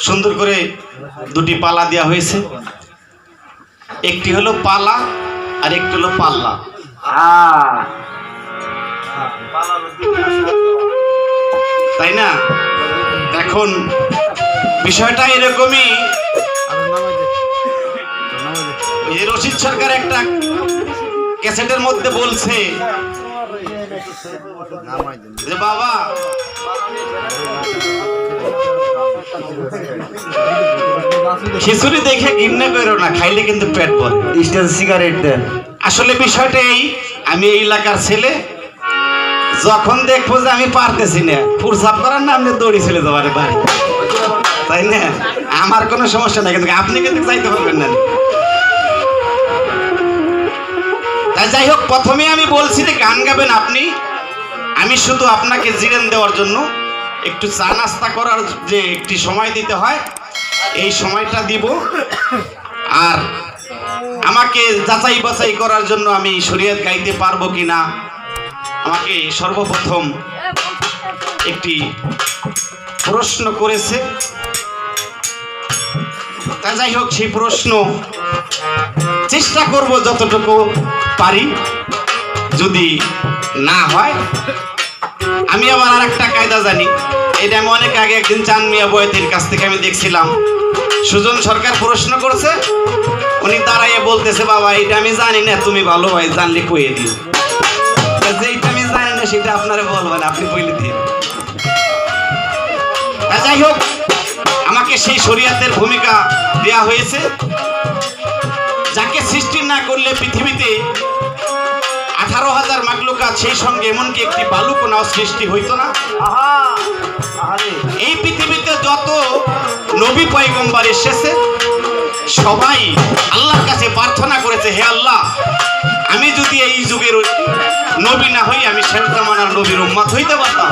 সুন্দর করে দুটি পালা দেওয়া হয়েছে, একটি হলো পালা আর একটি হলো পাল্লা। তাই না? এখন বিষয়টা এরকমই, রশিদ সরকার একটা ক্যাসেটের মধ্যে বলছে যে বাবা খিচুড়ি দেখে ঘৃণা করো না, খাইলে কিন্তু পেট ভরে। সিগারেট দেন। আসলে বিষয়টা এই, আমি এই এলাকার ছেলে, যখন দেখবো যে আমি পারতেছি না, ফুরসাপ করার না আপনি দৌড়ি চলে যাবার বাড়ি, তাই না? আমার কোনো সমস্যা নাই, কিন্তু আপনি কিন্তু যাইতে পারবেন না। তাই যাই হোক, প্রথমে আমি বলছি যে গান গাবেন আপনি, আমি শুধু আপনাকে জিরেন দেওয়ার জন্য একটু চা নাস্তা করার যে একটি সময় দিতে হয়, এই সময়টা দিব। আর আমাকে যাচাই বাছাই করার জন্য আমি শরীয়ত গাইতে পারবো কিনা, আমাকে সর্বপ্রথম একটি প্রশ্ন করেছে। তা যাই হোক, সেই প্রশ্ন চেষ্টা করব যতটুকু পারি, যদি না হয় আমি আবার আর একটা কায়দা জানি। এটা আমি অনেক আগে একদিন চান মিয়া বয়তির কাছ থেকে আমি দেখছিলাম, সুজন সরকার প্রশ্ন করছে, উনি দাঁড়াইয়ে বলতেছে বাবা এটা আমি জানি না, তুমি ভালো ভাই জানলে কইয়ে দিও, যেটা আমি জানি না সেটা আপনারা বলবেন, আপনি বলে দিন। যাই হোক, আমাকে সেই শরীয়তের ভূমিকা দেয়া হয়েছে। যাকে সৃষ্টি না করলে পৃথিবীতে 18,000 মাখলুকাত, সেই সঙ্গে এমনকি একটি বালুকণাও সৃষ্টি হইতো না। এই পৃথিবীতে যত নবী পয়গম্বর এসেছে সবাই আল্লাহর কাছে প্রার্থনা করেছে, হে আল্লাহ, আমি যদি এই যুগের নবী না হই, আমি শেষ জামানার নবীর উম্মত হইতে পারতাম,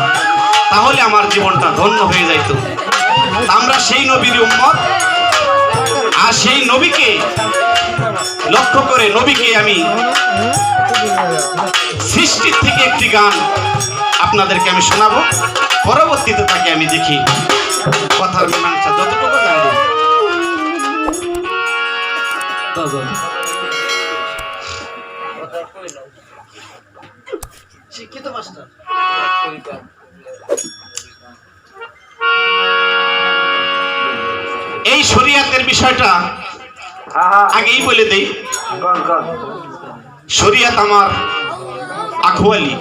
তাহলে আমার জীবনটা ধন্য হয়ে যাইত। আমরা সেই নবীর উম্মত, আর সেই নবীকে লক্ষ্য করে নবীকে আমি সৃষ্টির থেকে একটি গান আপনাদেরকে আমি শোনাবো, পরবর্তীতে তাকে আমি দেখি কথার মীমাংসা যতটুকু জানবো। শিক্ষিত মাস্টার, এই শরীয়তের বিষয়টা আগেই বলে দেই। শরীয়ত আমার আখওয়ালি,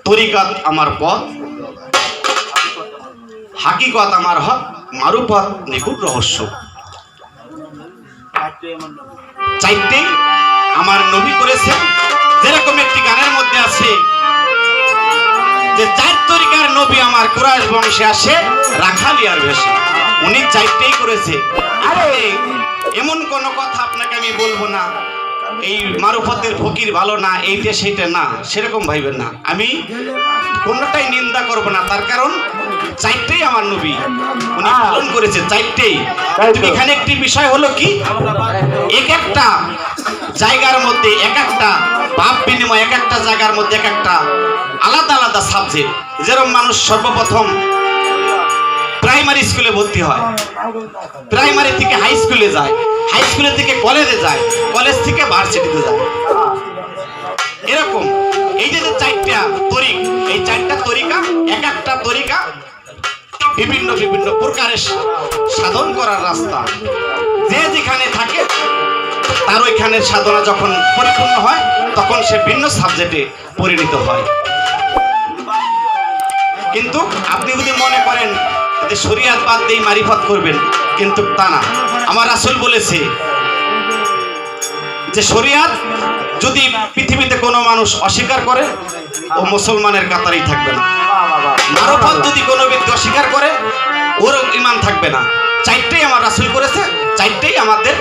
তরিকাত আমার পথ, হাকিকত আমার হক, মারুফত নিখুঁত রহস্য। চাইতেই আমার নবী করেছে। যেরকম একটি গানের মধ্যে আছে যে 4 তরিকার নবী আমার কুরাইশ বংশে আসে, রাখালিয়ার বেশে। উনি 4টেই করেছে। আরে এমন কোন কথা আপনাকে আমি বলবো না এই মারুফতের ফকির ভালো না, এইটা সেইটা না, সেরকম ভাইবেন না। আমি কোনটাই নিন্দা করব না, তার কারণ 4টেই আমার নবী উনি পালন করেছে, 4টেই। এখানে একটি বিষয় হলো কি, এক একটা জায়গার মধ্যে এক একটা ভাব বিনিময়, এক একটা জায়গার মধ্যে এক একটা আলাদা আলাদা সাবজেক্ট। যেরকম মানুষ সর্বপ্রথম প্রাইমারি স্কুলে ভর্তি হয়, প্রাইমারি থেকে হাই স্কুলে যায়, হাই স্কুলের থেকে কলেজে যায়, কলেজ থেকে ভার্সিটিতে যায়। এরকম এই যে 4টা তরিক, এই 4টা তরিকা, এক একটা তরিকা বিভিন্ন বিভিন্ন প্রকারের সাধন করার রাস্তা। যে যেখানে থাকে তার ওইখানের সাধনা যখন পরিপূর্ণ হয়, তখন সে ভিন্ন সাবজেক্টে পরিণত হয়। কিন্তু আপনি যদি মনে করেন যে শরীয়ত বাদ দিয়ে মারিফত করবেন, কিন্তু তা না। আমার রাসূল বলেছে যে শরীয়ত যদি পৃথিবীতে কোনো মানুষ অস্বীকার করে, ও মুসলমানের কাতারেই থাকবে না। মারফত যদি কোনো ব্যক্তি অস্বীকার করে, ওর ঈমান থাকবে না। 4টেই আমার রাসূল করেছে, 4টেই আমাদের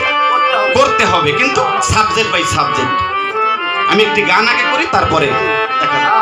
করতে হবে, কিন্তু সাবজেক্ট বাই সাবজেক্ট। আমি একটি গান আগে করি, তারপরে দেখা যাবে।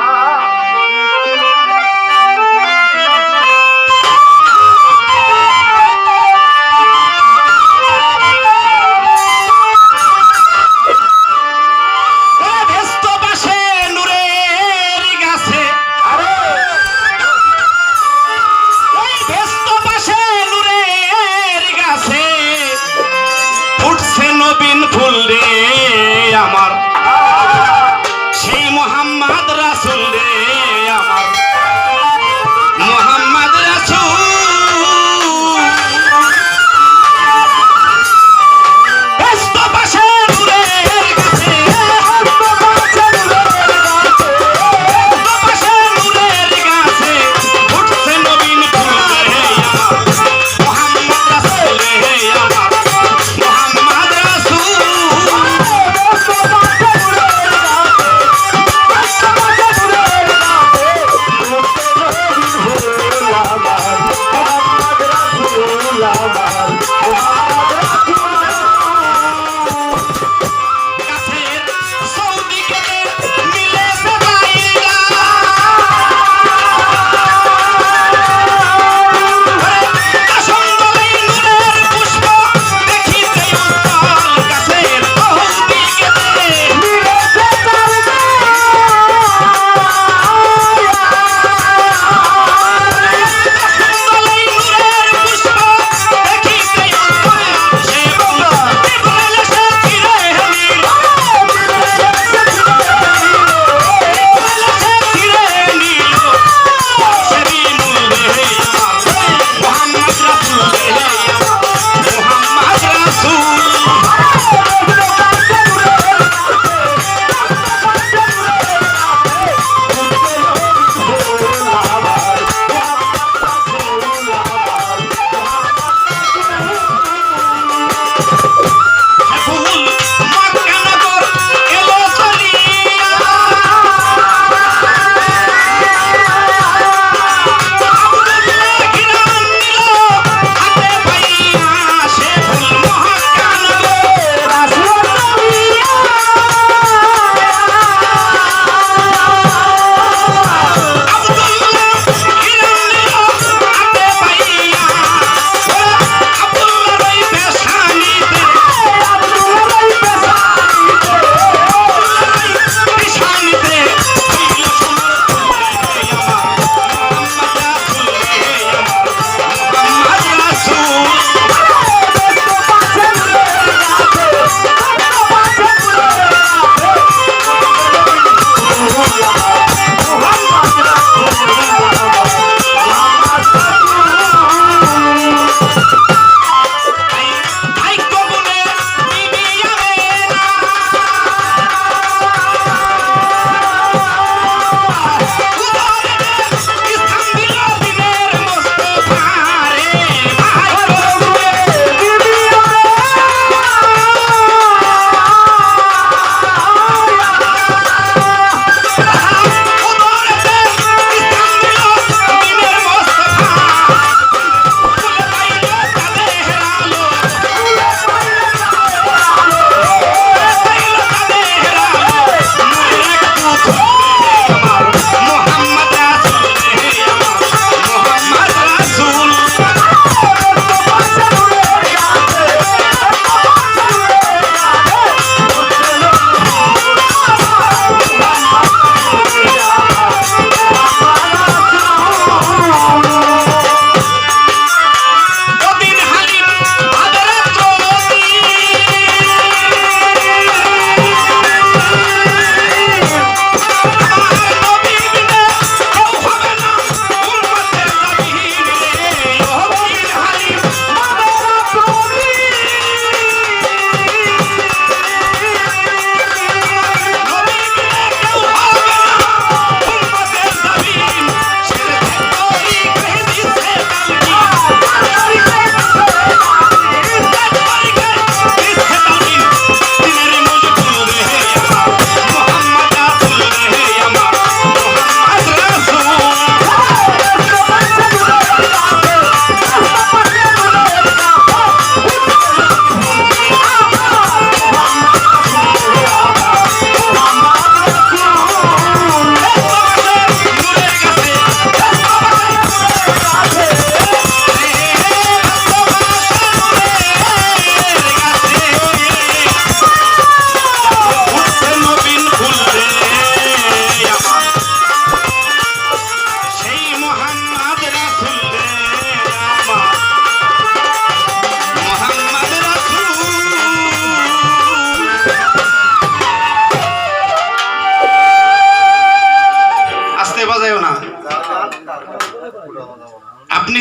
আপনি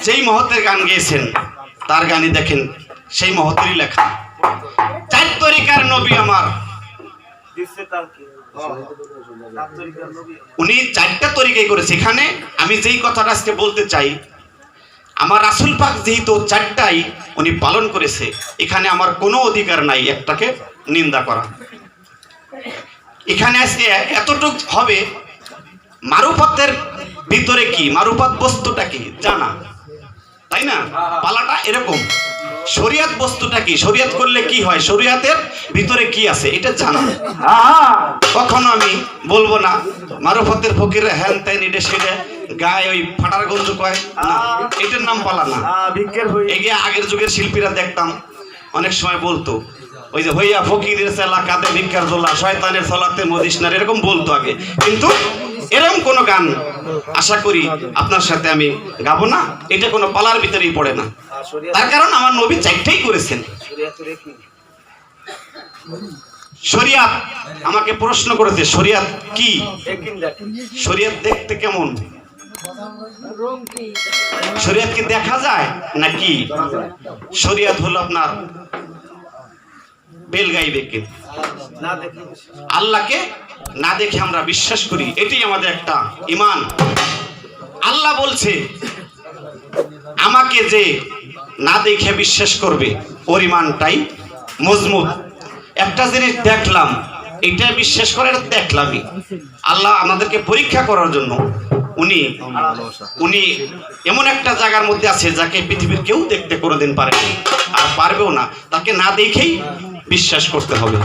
যেই মহতের গান গেয়েছেন তার গানই দেখেন সেই মহতেরই লেখা। 4 তরিকার নবী আমার, উনি 4টা তরিকাই করেছে। এখানে আমি যেই কথাটা আজকে বলতে চাই, আমার রাসূল পাক যেহেতু 4টাই উনি পালন করেছে, এখানে আমার কোনো অধিকার নাই একটাকে নিন্দা করা। এখানে আজকে এতটুক হবে, মারুফতের ভিতরে কি, মারুফত বস্তুটা কি জানা, তাই না? পালাটা এরকম। শরিয়ত বস্তুটা কি, শরিয়ত করলে কি হয়, শরিয়তের ভিতরে কি আছে এটা জানা। কখনো আমি বলবো না মারুফতের ফকির হ্যান ত্যান এটা সেটা গায়ে ওই ফাটার গঞ্জ কয় না, এটার নাম পালা না। এগিয়ে আগের যুগের শিল্পীরা দেখতাম অনেক সময় বলতো ওই যে হইয়া ফকিরের চেলা কাঁধে ভিক্ষার দোলা, শয়তানের সলাতে মদিসনার, এরকম বলতো আগে। কিন্তু এরকম কোন গান আশা করি আপনার সাথে আমি গাবো না, এটা কোনো পালার ভিতরেই পড়ে না। তার কারণ আমার নবী 4টাই করেছেন। শরিয়াত আমাকে প্রশ্ন করেছে শরিয়াত কি, শরিয়াত দেখতে কেমন, শরিয়াত কি দেখা যায় নাকি? শরিয়াত হলো আপনার বেল গাইবে কে, আল্লাহকে না দেখে আমরা বিশ্বাস করি, এটাই আমাদের একটা ঈমান। আল্লাহ বলছে আমাকে যে না দেখে বিশ্বাস করবে ওর ঈমানটাই মজবুত। একটা জিনিস দেখলাম এটা বিশ্বাস করে দেখলামই। আল্লাহ আমাদেরকে পরীক্ষা করার জন্য উনি এমন একটা জায়গার মধ্যে আছে যাকে পৃথিবীর কেউ দেখতে কোনোদিন পারেনি আর পারবেও না, তাকে না দেখেই বিশ্বাস করতে হবে।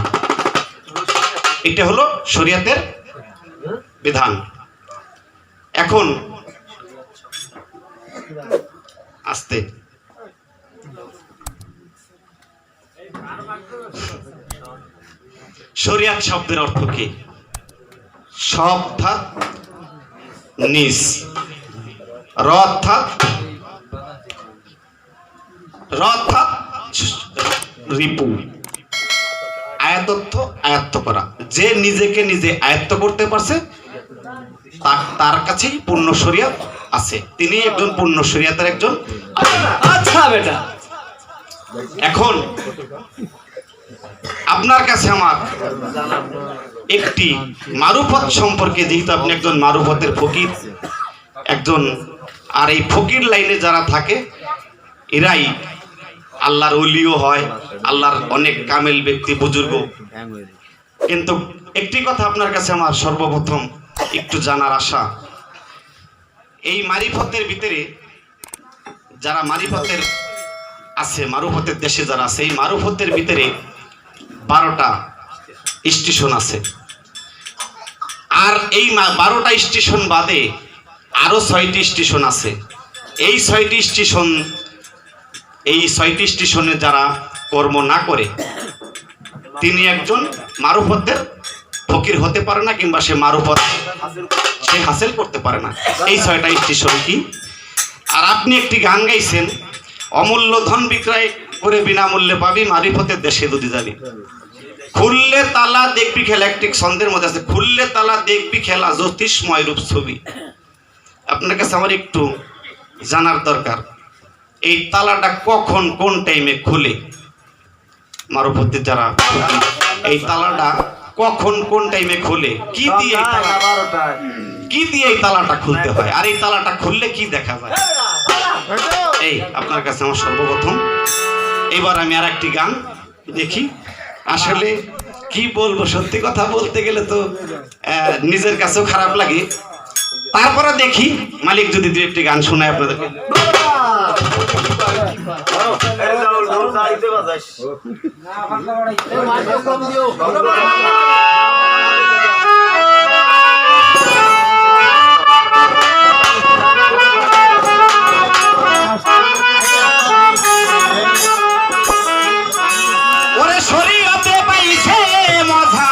এটা হলো শরিয়তের বিধান। এখন আস্তে শরিয়ত শব্দের অর্থ কি? স অর্থাৎ নিজ, র অর্থাৎ রিপু, আয়াত অর্থ আয়ত্ত করা। যে নিজেকে নিজে আয়ত্ত করতে পারছে তার কাছেই পূর্ণ শরিয়ত আছে, তিনি একজন পূর্ণ শরিয়তের একজন। আচ্ছা বেটা, এখন আপনার কাছে আমার একটি মারুফত সম্পর্কে, যেহেতু আপনি একজন মারুফতের ফকির একজন, আর এই ফকির লাইনে যারা থাকে এরাই আল্লাহর ওলিও হয়, আল্লাহর অনেক কামেল ব্যক্তি বুজুর্গ। কিন্তু একটি কথা আপনার কাছে আমার সর্বপ্রথম একটু জানার আশা, এই মারিফতের ভিতরে যারা মারিফতের আছে, মারুফতের দেশে যারা আছে, এই মারুফতের ভিতরে 12টা স্টেশন আছে। আর এই 12টা স্টেশন বাদে আরো 6টি স্টেশন আছে। এই 6টি স্টেশনে যারা কর্ম না করে তিনি একজন মারুফতের ফকির হতে পারে না, কিংবা সে মারুফত সে হাসিল করতে পারে না। এই 6টা স্টেশন কি? আর আপনি একটি গান গাইছেন, অমূল্য ধন বিক্রয় করে বিনামূল্যে পাবি মারিফতের দেশে যদি যাবি। খুললে তালা দেখবি খেলা, একটি ছন্দের মধ্যে আছে, খুললে তালা দেখবি খেলা জ্যোতিষময় রূপ ছবি। আপনার কাছে আমার একটু জানার দরকার, এই তালাটা কখন কোন টাইমে খুলে? মারুফতের যারা এই তালাটা কখন কোন টাইমে খুলে, কি দিয়ে এই তালাটা খুলতে হয়, আর এই তালাটা খুললে কি দেখা যায়? এই আপনার কাছে আমার সর্বপ্রথম। এবার আমি আর একটি গান দেখি। আসলে কি বলবো, সত্যি কথা বলতে গেলে তো নিজের কাছেও খারাপ লাগে। তারপরে দেখি মালিক যদি 2-1টি গান শোনায় আপনাদেরকে। ওরে শরীয়তে পাইছে মজা,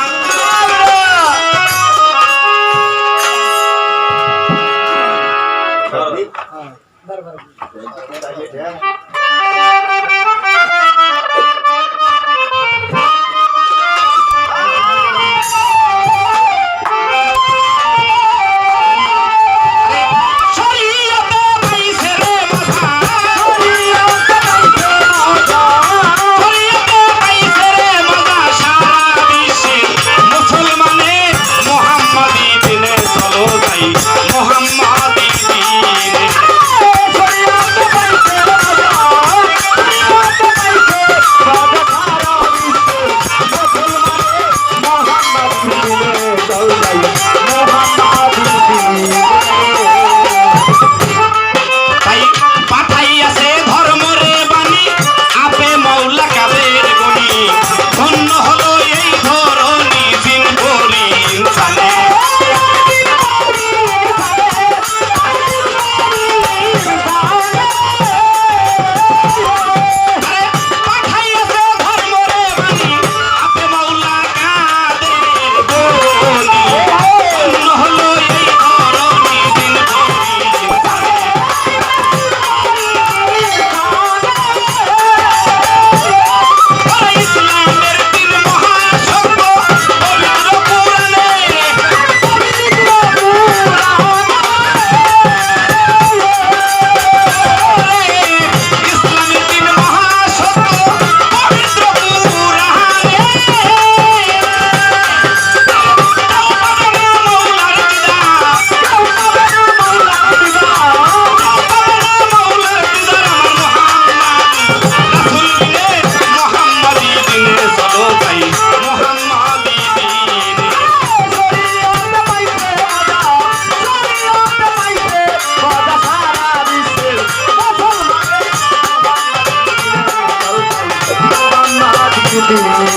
শরীয়তে পাইছে দিন